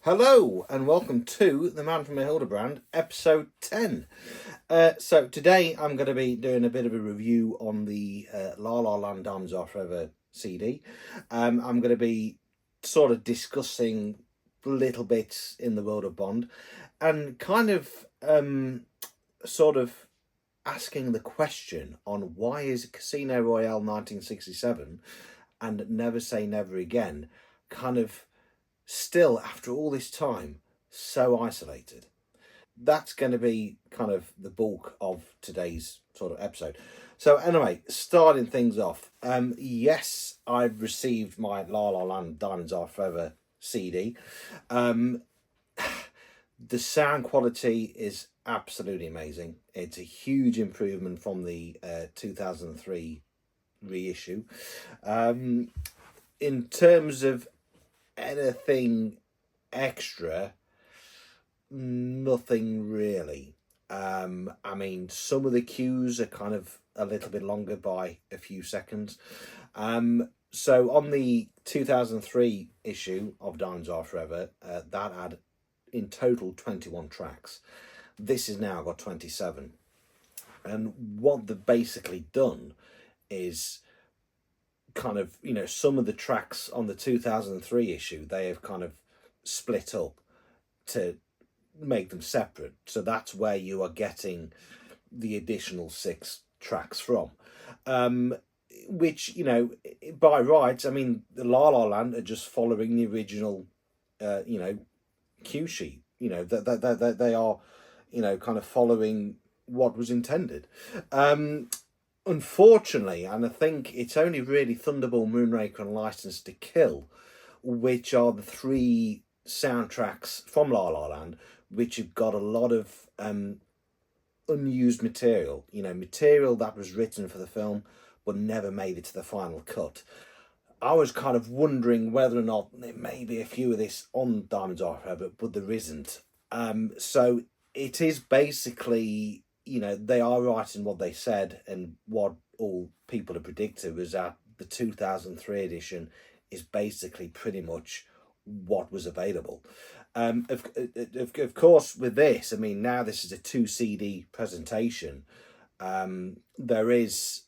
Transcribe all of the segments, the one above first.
Hello and welcome to The Man from Hildebrand, episode 10. So today I'm going to be doing a bit of a review on the La La Land Diamonds Are Forever CD. I'm going to be sort of discussing little bits in the world of Bond and kind of sort of asking the question on why is Casino Royale 1967 and Never Say Never Again kind of still, after all this time, so isolated. That's going to be kind of the bulk of today's sort of episode. So anyway, starting things off, yes, I've received my La La Land Diamonds Are Forever CD. Um, the sound quality is absolutely amazing. It's a huge improvement from the 2003 reissue. In terms of anything extra, nothing really. I mean, some of the cues are kind of a little bit longer by a few seconds. So on the 2003 issue of Diamonds Are Forever, that had in total 21 tracks. This has now got 27. And what they've basically done is kind of, some of the tracks on the 2003 issue, they have kind of split up to make them separate. So that's where you are getting the additional 6 tracks from. Which, by rights, I mean, the La La Land are just following the original, cue sheet. That they are, kind of following what was intended. Unfortunately, and I think it's only really Thunderball, Moonraker, and License to Kill, which are the 3 soundtracks from La La Land, which have got a lot of unused material. Material that was written for the film but never made it to the final cut. I was kind of wondering whether or not there may be a few of this on Diamonds Are Forever, but there isn't. So it is basically, they are right in what they said, and what all people have predicted was that the 2003 edition is basically pretty much what was available. Of course, with this, I mean, now this is a 2 CD presentation. There is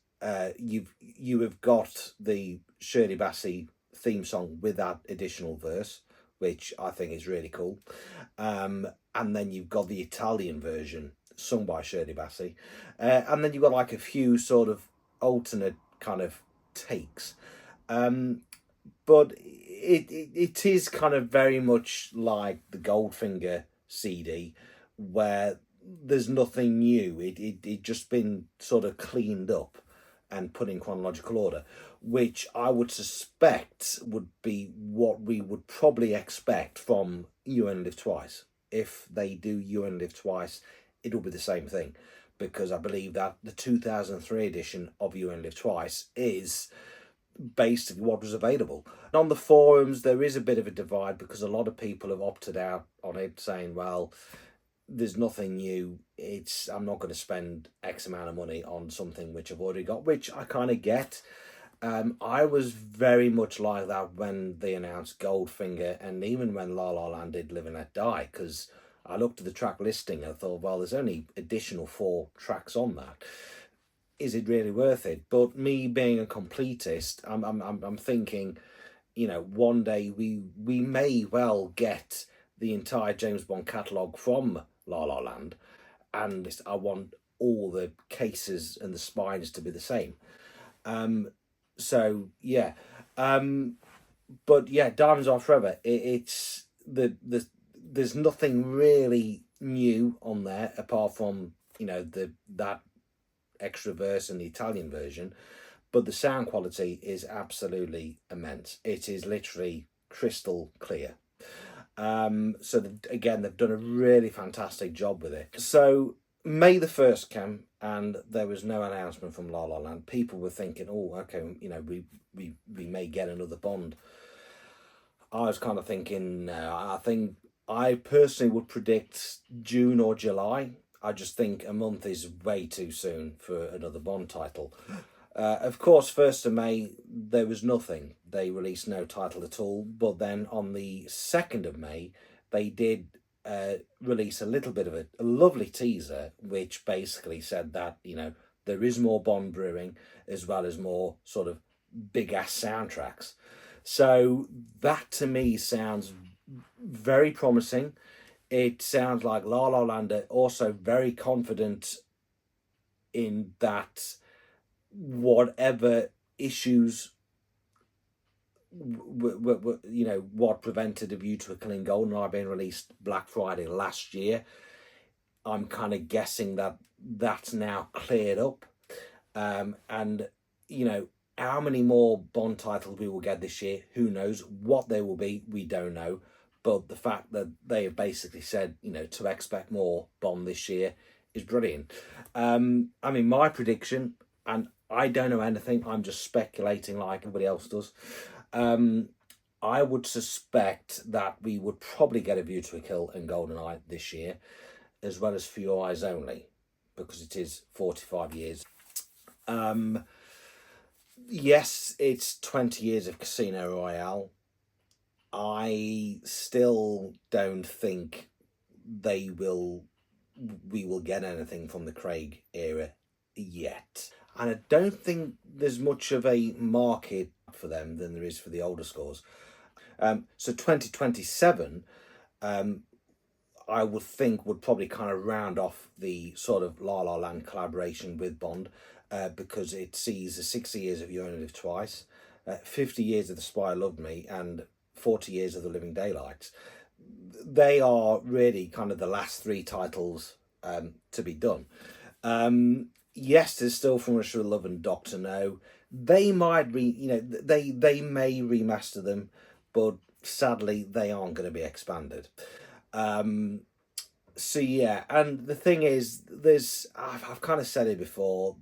you have got the Shirley Bassey theme song with that additional verse, which I think is really cool. And then you've got the Italian version sung by Shirley Bassey. And then you've got like a few sort of alternate kind of takes. But it is kind of very much like the Goldfinger CD, where there's nothing new. It just been sort of cleaned up and put in chronological order, which I would suspect would be what we would probably expect from You Only Live Twice. If they do You Only Live Twice, it'll be the same thing, because I believe that the 2003 edition of You Only Live Twice is basically what was available. And on the forums, there is a bit of a divide, because a lot of people have opted out on it, saying, well, there's nothing new. I'm not going to spend X amount of money on something which I've already got, which I kind of get. I was very much like that when they announced Goldfinger, and even when La La Land did Live and Let Die, because I looked at the track listing and I thought, well, there's only additional 4 tracks on that. Is it really worth it? But me being a completist, I'm thinking, one day we may well get the entire James Bond catalogue from La La Land, and I want all the cases and the spines to be the same. So yeah, but yeah, Diamonds Are Forever. It's there's nothing really new on there apart from that extra verse and the Italian version, but the sound quality is absolutely immense. It is literally crystal clear. So again, they've done a really fantastic job with it. So May the 1st came and there was no announcement from La La Land. People were thinking, oh, okay, we may get another Bond. I was kind of thinking, I think I personally would predict June or July. I just think a month is way too soon for another Bond title. Of course, 1st of May, there was nothing. They released no title at all. But then on the 2nd of May, they did release a little bit of a lovely teaser, which basically said that, there is more Bond brewing, as well as more sort of big ass soundtracks. So that to me sounds very promising. It sounds like La La Land are also very confident in that whatever issues, what prevented A View to a Kill in Goldeneye being released Black Friday last year, I'm kind of guessing that that's now cleared up. And, how many more Bond titles we will get this year, who knows? What they will be, we don't know. But the fact that they have basically said, to expect more Bond this year is brilliant. My prediction, and I don't know anything, I'm just speculating like everybody else does. I would suspect that we would probably get A View to a Kill and GoldenEye this year, as well as For Your Eyes Only, because it is 45 years. Yes, it's 20 years of Casino Royale. I still don't think we will get anything from the Craig era yet. And I don't think there's much of a market for them than there is for the older scores. So 2027, I would think would probably kind of round off the sort of La La Land collaboration with Bond, because it sees the 60 years of You Only Live Twice, 50 years of The Spy Who Loved Me, and 40 years of The Living Daylights. They are really kind of the last three titles to be done. Yes, there's still From Russia with Love and Doctor No. They might they may remaster them, but sadly they aren't going to be expanded. So yeah, and the thing is, I've kind of said it before,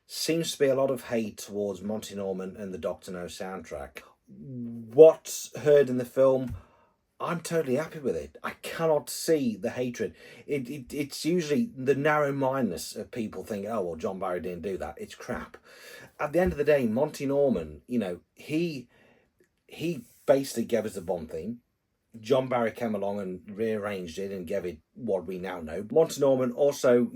seems to be a lot of hate towards Monty Norman and the Doctor No soundtrack. What's heard in the film, I'm totally happy with it. I cannot see the hatred. It's usually the narrow-mindedness of people thinking, oh, well, John Barry didn't do that. It's crap. At the end of the day, Monty Norman, he basically gave us the Bond theme. John Barry came along and rearranged it and gave it what we now know. Monty Norman also,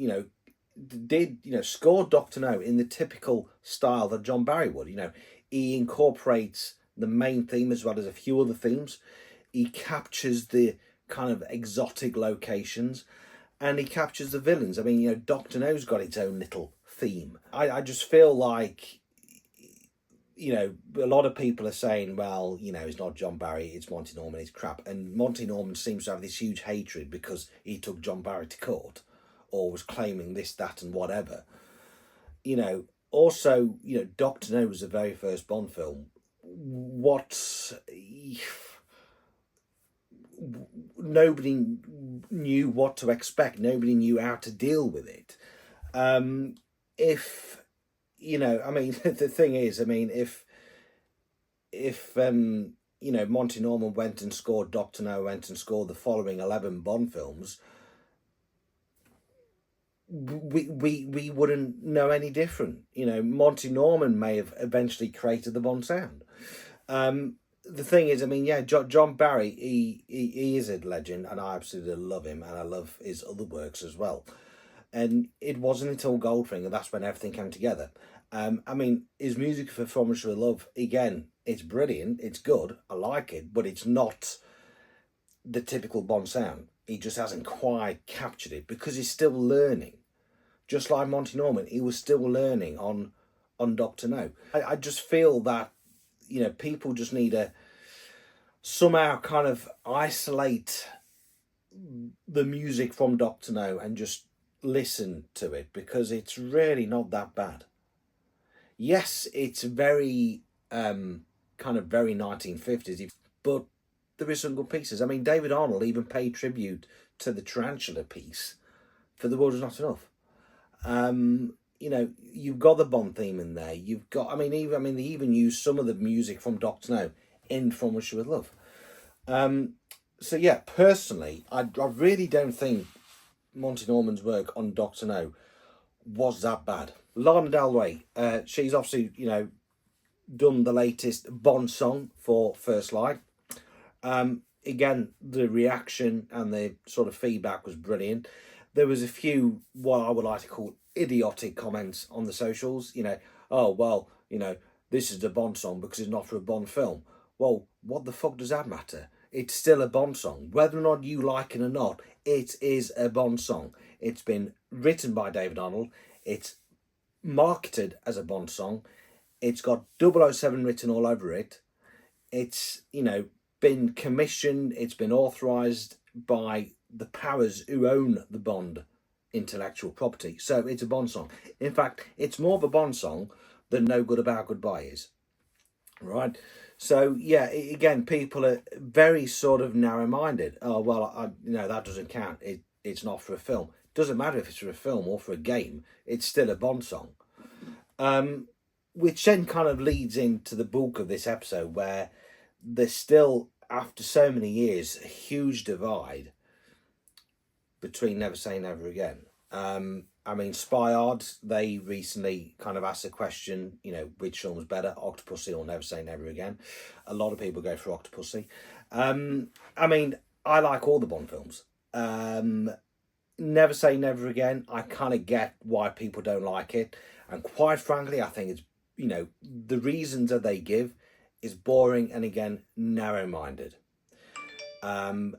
scored Doctor No in the typical style that John Barry would. He incorporates the main theme as well as a few other themes. He captures the kind of exotic locations, and he captures the villains. Doctor No's got its own little theme. I just feel like, a lot of people are saying, well, it's not John Barry, it's Monty Norman, it's crap. And Monty Norman seems to have this huge hatred because he took John Barry to court, or was claiming this, that, and whatever. Also, Doctor No was the very first Bond film. Nobody knew what to expect. Nobody knew how to deal with it. The thing is, if Monty Norman went and scored Doctor No, went and scored the following 11 Bond films, we wouldn't know any different. Monty Norman may have eventually created the Bond sound. The thing is, John Barry, he is a legend, and I absolutely love him, and I love his other works as well. And it wasn't until Goldfinger that's when everything came together. His music for From Russia with Love, again, it's brilliant, it's good, I like it, but it's not the typical Bond sound. He just hasn't quite captured it because he's still learning. Just like Monty Norman, he was still learning on Doctor No. I just feel that, people just need to somehow kind of isolate the music from Doctor No and just listen to it, because it's really not that bad. Yes, it's very kind of very 1950s, but there is some good pieces. David Arnold even paid tribute to the Tarantula piece for The World Is Not Enough. You've got the Bond theme in there. You've got, they even use some of the music from Doctor No in From Russia with Love. So yeah, personally, I really don't think Monty Norman's work on Doctor No was that bad. Lana Del Rey, she's obviously, done the latest Bond song for First Light. again, the reaction and the sort of feedback was brilliant. There was a few what I would like to call idiotic comments on the socials. Oh well, this is a Bond song because it's not for a Bond film. Well, what the fuck does that matter? It's still a Bond song, whether or not you like it or not. It is a Bond song. It's been written by David Arnold. It's marketed as a Bond song. It's got 007 written all over it. It's, been commissioned, it's been authorised by the powers who own the Bond intellectual property. So it's a Bond song. In fact, it's more of a Bond song than No Good About Goodbye is. Right? So, yeah, again, people are very sort of narrow-minded. Oh, well, that doesn't count. It's not for a film. It doesn't matter if it's for a film or for a game. It's still a Bond song. Which then kind of leads into the bulk of this episode, where there's still, after so many years, a huge divide between Never Say Never Again. Spy Hard, they recently kind of asked the question, which film was better, Octopussy or Never Say Never Again. A lot of people go for Octopussy. I like all the Bond films. Never Say Never Again, I kind of get why people don't like it. And quite frankly, I think it's, the reasons that they give is boring and, again, narrow-minded. When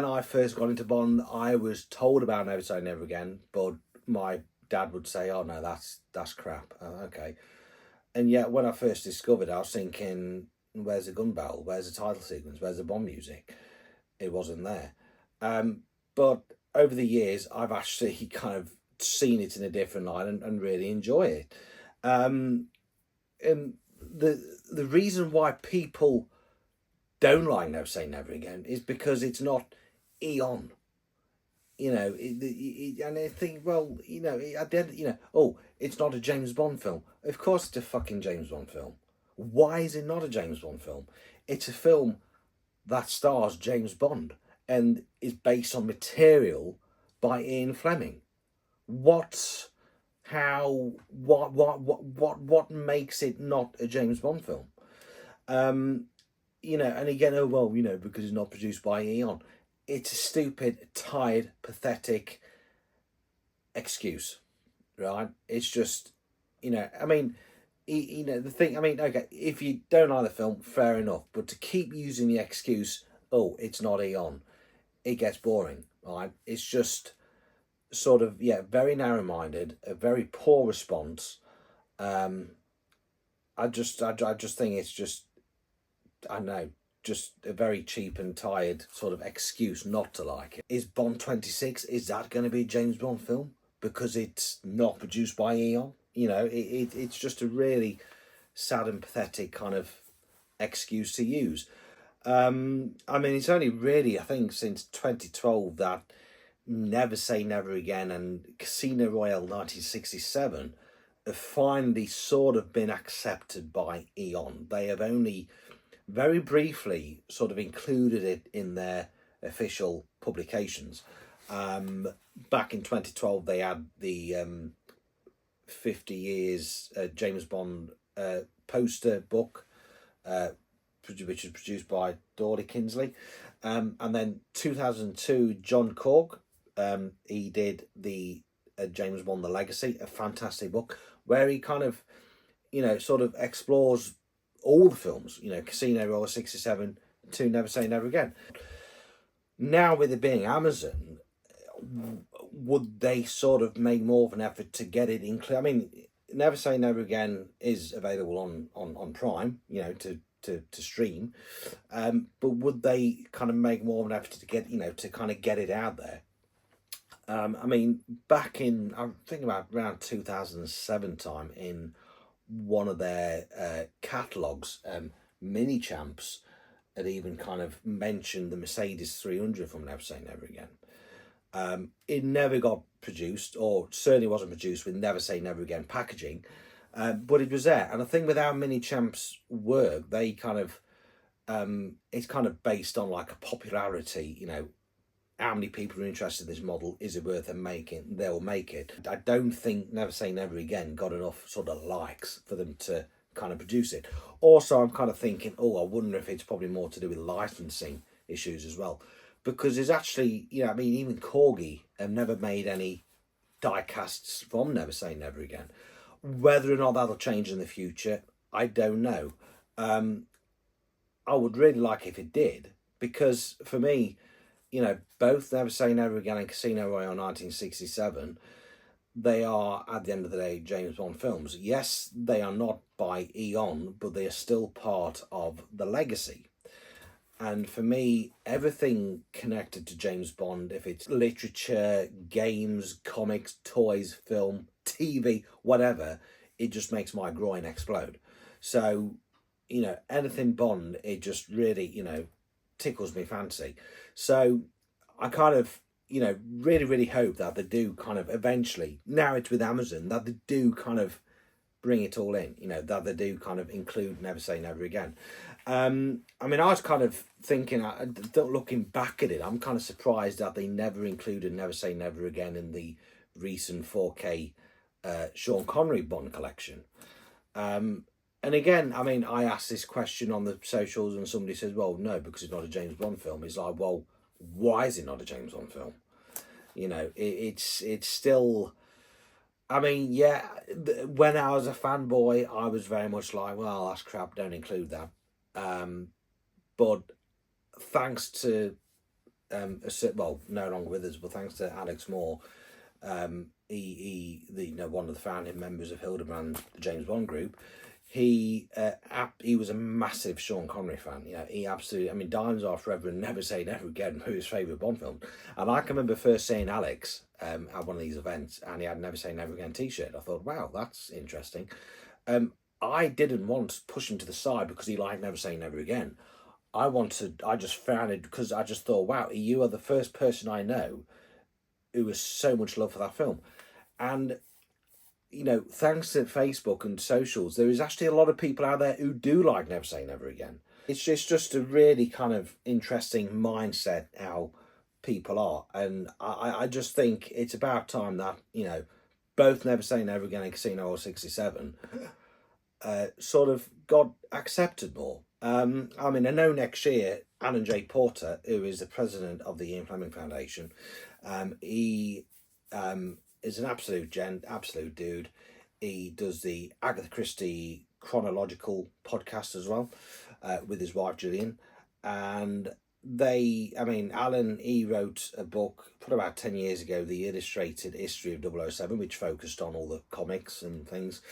I first got into Bond, I was told about Never Say Never Again, but my dad would say, oh, no, that's crap. Okay. And yet, when I first discovered it, I was thinking, where's the gun battle? Where's the title sequence? Where's the Bond music? It wasn't there. But over the years, I've actually kind of seen it in a different light and really enjoy it. And the reason why people don't like Never Say Never Again is because it's not Eon. And I think, well, at the end, it's not a James Bond film. Of course it's a fucking James Bond film. Why is it not a James Bond film? It's a film that stars James Bond and is based on material by Ian Fleming. What makes it not a James Bond film? And again, because it's not produced by Eon. It's a stupid, tired, pathetic excuse, right? It's just, the thing, okay, if you don't like the film, fair enough, but to keep using the excuse, oh, it's not Eon, it gets boring, right? It's just sort of, very narrow-minded, a very poor response. I just think it's just, I don't know, just a very cheap and tired sort of excuse not to like it. Is Bond 26, is that going to be a James Bond film? Because it's not produced by Eon? It's just a really sad and pathetic kind of excuse to use. It's only really, I think, since 2012 that Never Say Never Again and Casino Royale 1967 have finally sort of been accepted by Eon. They have only very briefly sort of included it in their official publications. Back in 2012, they had the 50 years James Bond poster book, which was produced by Dawley Kinsley. And then 2002, John Cork, he did the James Bond, The Legacy, a fantastic book, where he kind of, sort of explores all the films, Casino Royale 67 to Never Say Never Again. Now, with it being Amazon, would they sort of make more of an effort to get it included? Never Say Never Again is available on Prime, to stream, but would they kind of make more of an effort to get, to kind of get it out there? Back in, I'm thinking about around 2007 time, in one of their catalogues, Mini Champs had even kind of mentioned the Mercedes 300 from Never Say Never Again. It never got produced, or certainly wasn't produced with Never Say Never Again packaging, but it was there. And I think with how Mini Champs work, they kind of, it's kind of based on like a popularity, how many people are interested in this model, is it worth them making, they'll make it. I don't think Never Say Never Again got enough sort of likes for them to kind of produce it. Also, I'm kind of thinking, oh, I wonder if it's probably more to do with licensing issues as well, because there's actually, I mean, even Corgi have never made any die casts from Never Say Never Again. Whether or not that'll change in the future, I don't know. I would really like if it did, because for me, both Never Say Never Again and Casino Royale 1967, they are, at the end of the day, James Bond films. Yes, they are not by Eon, but they are still part of the legacy. And for me, everything connected to James Bond, if it's literature, games, comics, toys, film, TV, whatever, it just makes my groin explode. So, anything Bond, it just really, tickles me fancy. So I kind of, really, really hope that they do kind of eventually, now it's with Amazon, that they do kind of bring it all in, that they do kind of include Never Say Never Again. I mean, I was kind of thinking, looking back at it, I'm kind of surprised that they never included Never Say Never Again in the recent 4K Sean Connery Bond collection. And again, I mean, I asked this question on the socials and somebody says, well, no, because it's not a James Bond film. It's like, well, why is it not a James Bond film? It's still... I mean, yeah, when I was a fanboy, I was very much like, well, that's crap, don't include that. But thanks to, well, no longer with us, but thanks to Alex Moore, one of the founding members of Hildebrand, the James Bond group, he was a massive Sean Connery fan. He absolutely, I mean, Diamonds Are Forever and Never Say Never Again were his favourite Bond film. And I can remember first seeing Alex at one of these events, and he had Never Say Never Again t-shirt. I thought, wow, that's interesting. I didn't want to push him to the side because he liked Never Say Never Again. I just found it because I just thought, wow, you are the first person I know who has so much love for that film. And thanks to Facebook and socials, there is actually a lot of people out there who do like Never Say Never Again. It's just a really kind of interesting mindset how people are. And I just think it's about time that, both Never Say Never Again and Casino Royale 67 sort of got accepted more. I mean, I know next year, Alan J. Porter, who is the president of the Ian Fleming Foundation, he... is an absolute gent, absolute dude. He does the Agatha Christie chronological podcast as well, with his wife Gillian. And Alan, he wrote a book, put about 10 years ago, The Illustrated History of 007, which focused on all the comics and things.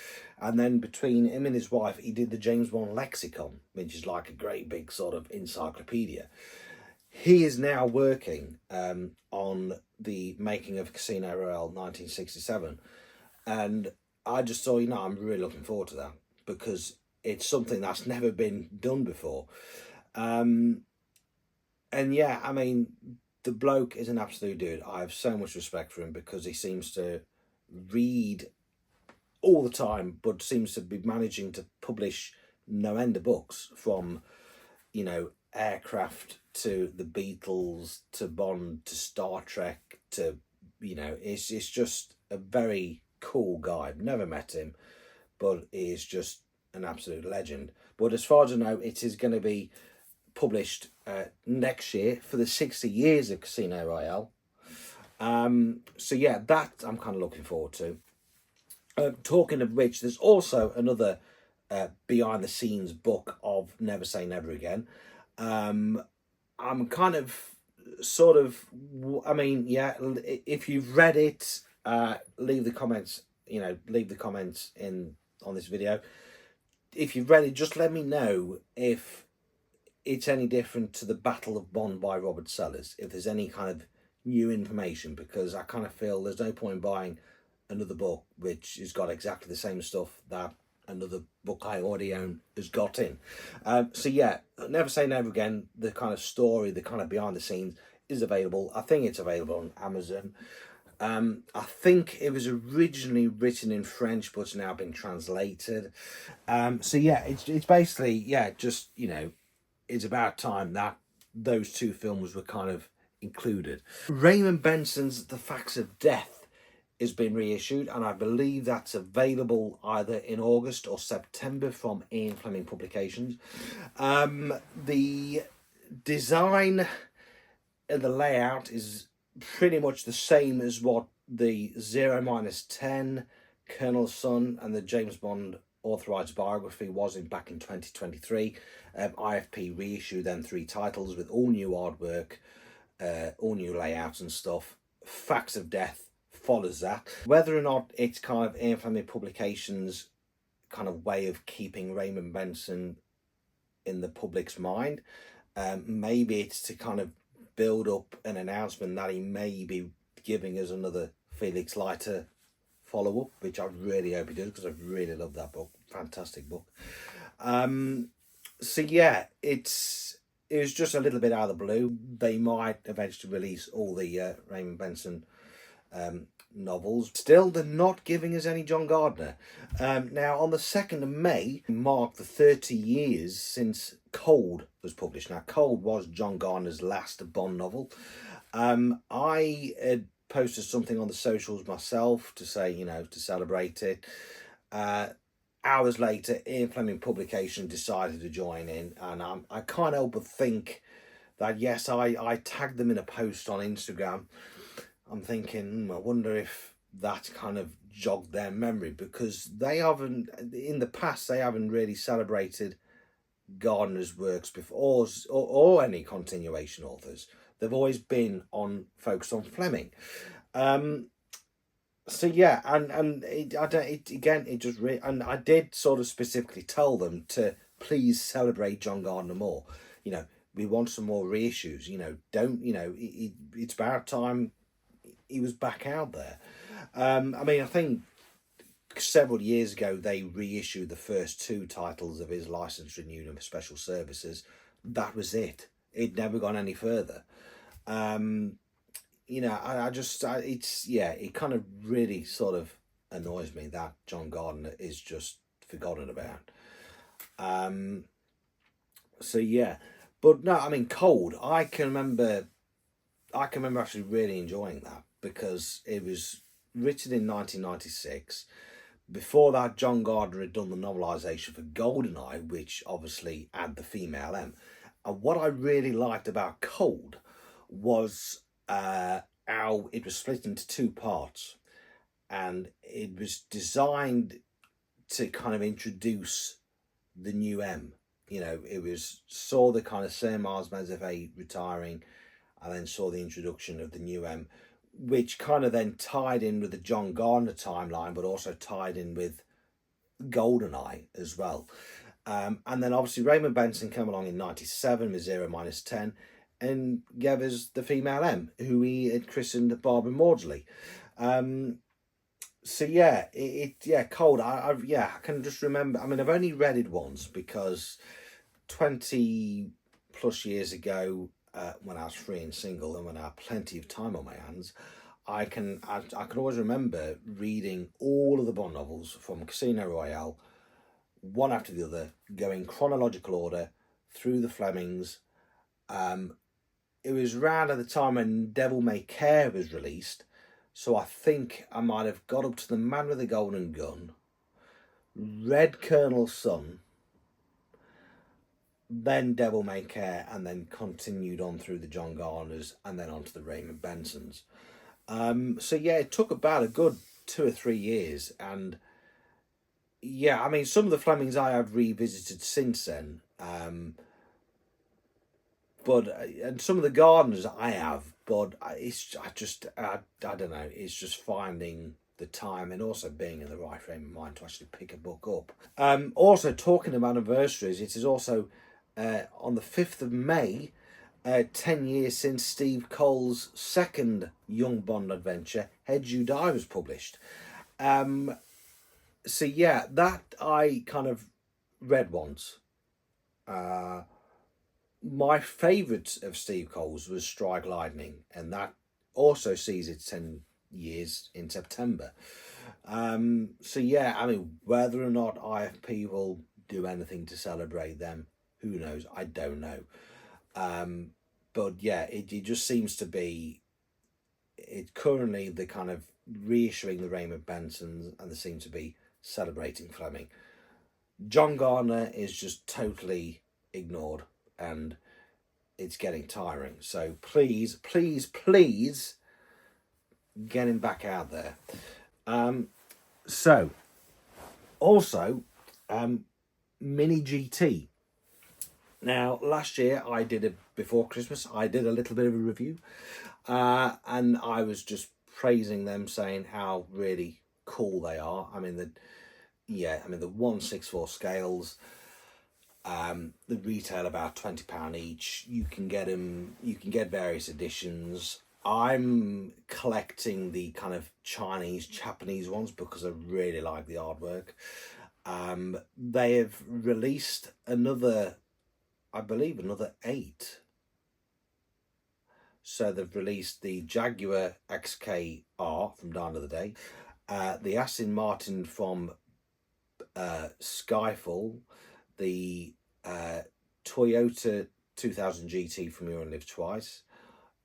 And then between him and his wife, he did the James Bond Lexicon, which is like a great big sort of encyclopedia. He is now working on the making of Casino Royale 1967. And I just thought, I'm really looking forward to that because it's something that's never been done before. And yeah, I mean, the bloke is an absolute dude. I have so much respect for him because he seems to read all the time, but seems to be managing to publish no end of books from, aircraft to the Beatles to Bond to Star Trek to, it's just a very cool guy. I've never met him, but he is just an absolute legend. But as far as I know, it is going to be published next year for the 60 years of Casino Royale. So yeah, that I'm kind of looking forward to. Talking of which, there's also another behind the scenes book of Never Say Never Again. I'm kind of sort of, I mean, yeah, if you've read it, leave the comments, leave the comments on this video. If you've read it, just let me know if it's any different to the Battle of Bond by Robert Sellers, if there's any kind of new information, because I kind of feel there's no point in buying another book which has got exactly the same stuff that another book I already own has got in. So yeah, Never Say Never Again, the kind of story, the kind of behind the scenes is available. I think it's available on Amazon. I think it was originally written in French, but it's now been translated. So yeah, it's basically, yeah, just, it's about time that those two films were kind of included. Raymond Benson's The Facts of Death is being reissued, and I believe that's available either in August or September from Ian Fleming Publications. The design and the layout is pretty much the same as what the 0-10, Colonel's Son, and the James Bond authorised biography was back in 2023. IFP reissued them 3 titles with all new artwork, all new layouts and stuff. Facts of Death follows that. Whether or not it's kind of Ian Fleming Publications' kind of way of keeping Raymond Benson in the public's mind, maybe it's to kind of build up an announcement that he may be giving us another Felix Leiter follow-up, which I really hope he does, because I really love that book. Fantastic book. So yeah, it was just a little bit out of the blue. They might eventually release all the Raymond Benson novels. Still, they're not giving us any John Gardner. Now, on the 2nd of May, marked the 30 years since Cold was published. Now, Cold was John Gardner's last Bond novel. I had posted something on the socials myself to say, to celebrate it. Hours later, Ian Fleming Publication decided to join in, and I can't help but think that, yes, I tagged them in a post on Instagram. I'm thinking, I wonder if that kind of jogged their memory, because they haven't, in the past, they haven't really celebrated Gardner's works before, or any continuation authors. They've always been focused on Fleming. So yeah, and I did sort of specifically tell them to please celebrate John Gardner more. We want some more reissues. It's about time he was back out there. I think several years ago they reissued the first 2 titles of his license renewed and special services. That was it. It'd never gone any further. It kind of really sort of annoys me that John Gardner is just forgotten about. So yeah, but no, Cold, I can remember actually really enjoying that, because it was written in 1996. Before that, John Gardner had done the novelisation for GoldenEye, which obviously had the female M. And what I really liked about Cold was how it was split into 2 parts, and it was designed to kind of introduce the new M. It saw the kind of Sir Miles Mazevé retiring, and then saw the introduction of the new M, which kind of then tied in with the John Gardner timeline, but also tied in with GoldenEye as well. And then obviously Raymond Benson came along in 97 with 0-10 and gave us the female M, who he had christened Barbara Maudsley. So yeah, Cold. I can just remember. I've only read it once, because 20 plus years ago, when I was free and single, and when I had plenty of time on my hands, I can always remember reading all of the Bond novels from Casino Royale, one after the other, going chronological order through the Flemings. It was around at the time when Devil May Care was released, so I think I might have got up to The Man with the Golden Gun, read Colonel's Son, then Devil May Care, and then continued on through the John Garners, and then on to the Raymond Bensons. So yeah, it took about a good 2 or 3 years, and yeah, some of the Flemings I have revisited since then, and some of the Gardeners I have, but I don't know, it's just finding the time and also being in the right frame of mind to actually pick a book up. Also, talking of anniversaries, it is also on the 5th of May, 10 years since Steve Cole's second Young Bond adventure, Heads You Die, was published. So yeah, that I kind of read once. My favourite of Steve Cole's was Strike Lightning, and that also sees its 10 years in September. So yeah, whether or not IFP will do anything to celebrate them, who knows? I don't know. But yeah, it just seems to be it's currently the kind of reissuing the Raymond Bensons, and they seem to be celebrating Fleming. John Gardner is just totally ignored, and it's getting tiring. So please, please, please get him back out there. So also, Mini GT. Now, last year before Christmas, I did a little bit of a review, and I was just praising them, saying how really cool they are. I mean, the 1/64 scales, they retail about £20 each. You can get them. You can get various editions. I'm collecting the kind of Japanese ones because I really like the artwork. They have released another 8. So they've released the Jaguar XKR from Dawn of the Day, the Aston Martin from Skyfall, the Toyota 2000 GT from You Only Live Twice,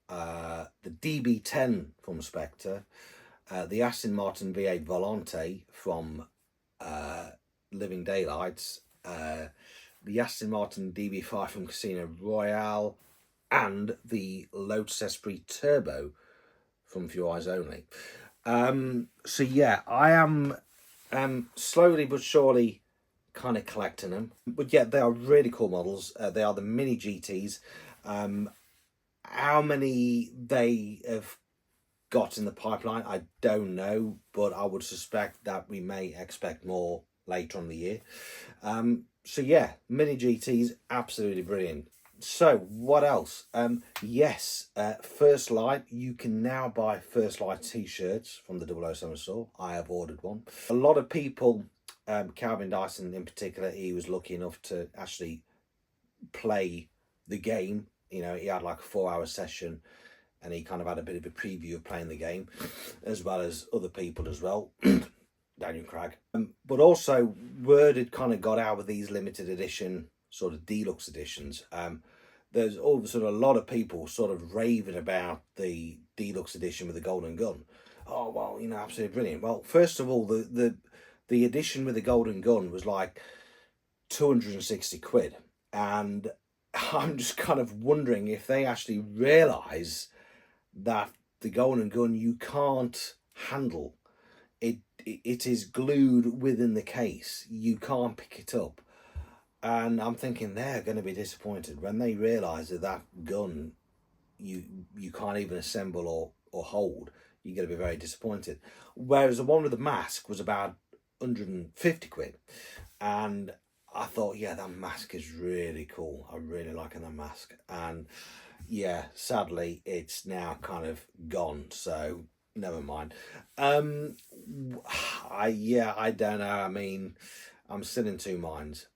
the DB10 from Spectre, the Aston Martin V8 Volante from Living Daylights, the Aston Martin DB5 from Casino Royale, and the Lotus Esprit Turbo from Few Eyes Only. So yeah, I am slowly but surely kind of collecting them. But yeah, they are really cool models. They are the Mini GTs. How many they have got in the pipeline, I don't know, but I would suspect that we may expect more later on in the year. So yeah, Mini GTs, absolutely brilliant. So what else? Yes, First Light. You can now buy First Light t-shirts from the 007 store. I have ordered one. A lot of people, Calvin Dyson in particular, he was lucky enough to actually play the game. You know, he had like a 4-hour session, and he kind of had a bit of a preview of playing the game, as well as other people as well. Daniel Craig. But also, word had kind of got out with these limited edition, sort of deluxe editions. There's all of a sudden a lot of people sort of raving about the deluxe edition with the golden gun. Oh, well, you know, absolutely brilliant. Well, first of all, the edition with the golden gun was like 260 quid. And I'm just kind of wondering if they actually realise that the golden gun, you can't handle. It is glued within the case. You can't pick it up. And I'm thinking they're going to be disappointed when they realise that gun you can't even assemble or hold. You're going to be very disappointed. Whereas the one with the mask was about 150 quid. And I thought, yeah, that mask is really cool. I really like that mask. And yeah, sadly, it's now kind of gone. So never mind. I don't know. I mean, I'm still in two minds.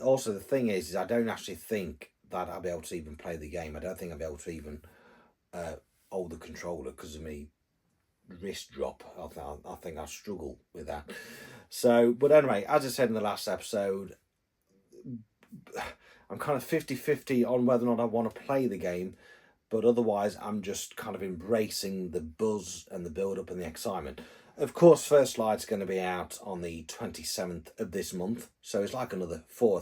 Also the thing is I don't actually think that I'll be able to even play the game. I don't think I'll be able to even hold the controller because of me wrist drop. I think I'll struggle with that. So, but anyway, as I said in the last episode, I'm kind of 50-50 on whether or not I want to play the game, but otherwise I'm just kind of embracing the buzz and the build-up and the excitement. Of course, First Light's going to be out on the 27th of this month, so it's like another 3 or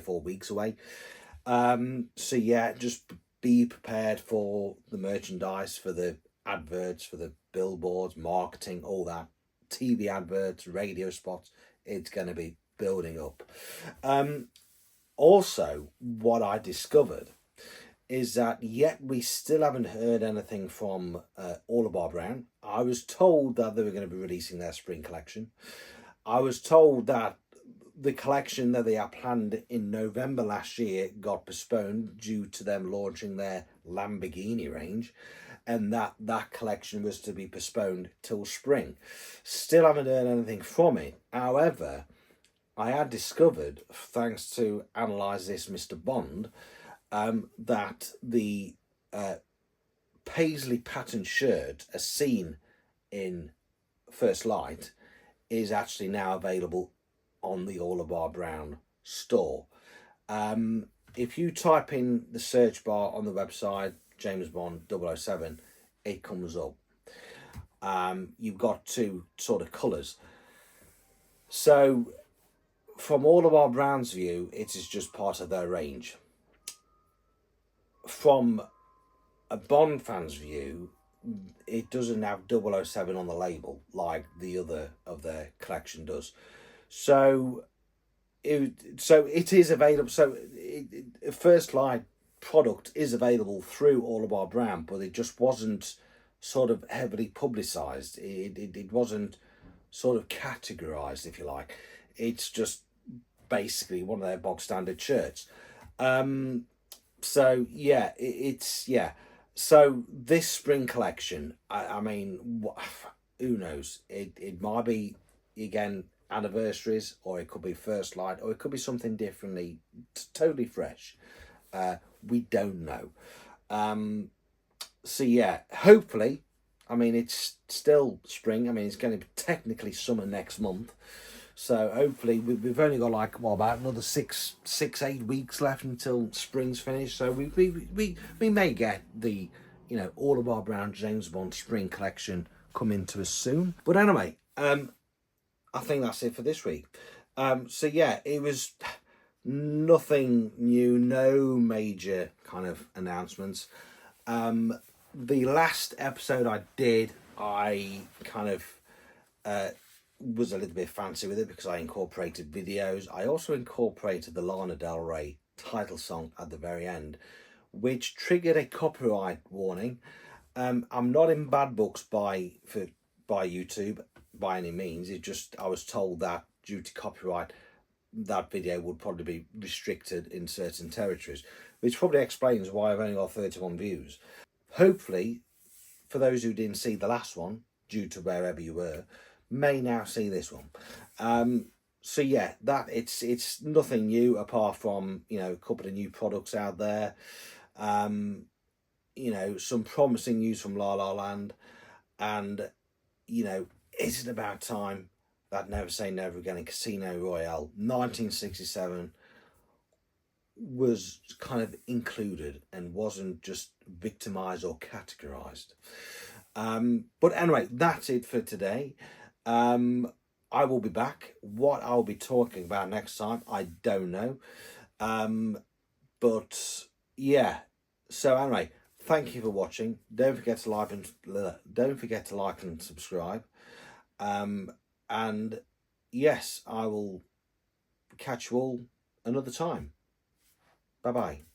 4 weeks away. So yeah, just be prepared for the merchandise, for the adverts, for the billboards, marketing, all that, TV adverts, radio spots. It's going to be building up. Also, what I discovered is that yet we still haven't heard anything from All Bar Brown. I was told that they were going to be releasing their spring collection. I was told that the collection that they had planned in November last year got postponed due to them launching their Lamborghini range, and that collection was to be postponed till spring. Still haven't heard anything from it. However, I had discovered, thanks to Analyse This Mr. Bond, that the paisley pattern shirt, as seen in First Light, is actually now available on the All Bar Brown store. If you type in the search bar on the website, James Bond 007, it comes up. You've got two sort of colours. So from all of our brands' view, it is just part of their range. From a Bond fan's view, it doesn't have 007 on the label like the other of their collection does. So it is available. So First Light product is available through all of our brand, but it just wasn't sort of heavily publicised. It wasn't sort of categorised, if you like. It's just basically one of their bog standard shirts. So yeah, it's yeah. So this spring collection, I mean, who knows? It might be again anniversaries, or it could be First Light, or it could be something differently, totally fresh. We don't know. So yeah, hopefully, I mean, it's still spring. I mean, it's going to be technically summer next month. So hopefully we've only got like about another 8 weeks left until spring's finished. So we may get the all of our brand James Bond spring collection coming to us soon. But anyway, I think that's it for this week. So yeah, it was nothing new, no major kind of announcements. The last episode I did, I kind of was a little bit fancy with it because I incorporated videos. I also incorporated the Lana Del Rey title song at the very end, which triggered a copyright warning. I'm not in bad books by YouTube by any means. It just, I was told that due to copyright, that video would probably be restricted in certain territories, which probably explains why I've only got 31 views. Hopefully, for those who didn't see the last one, due to wherever you were, may now see this one. So yeah, that it's nothing new apart from a couple of new products out there. Some promising news from La La Land, and is it about time that Never Say Never Again in Casino Royale 1967 was kind of included and wasn't just victimized or categorized. But anyway, that's it for today. I will be back. What I'll be talking about next time, I don't know. But yeah. So anyway, thank you for watching. Don't forget to like and subscribe. And yes, I will catch you all another time. Bye bye.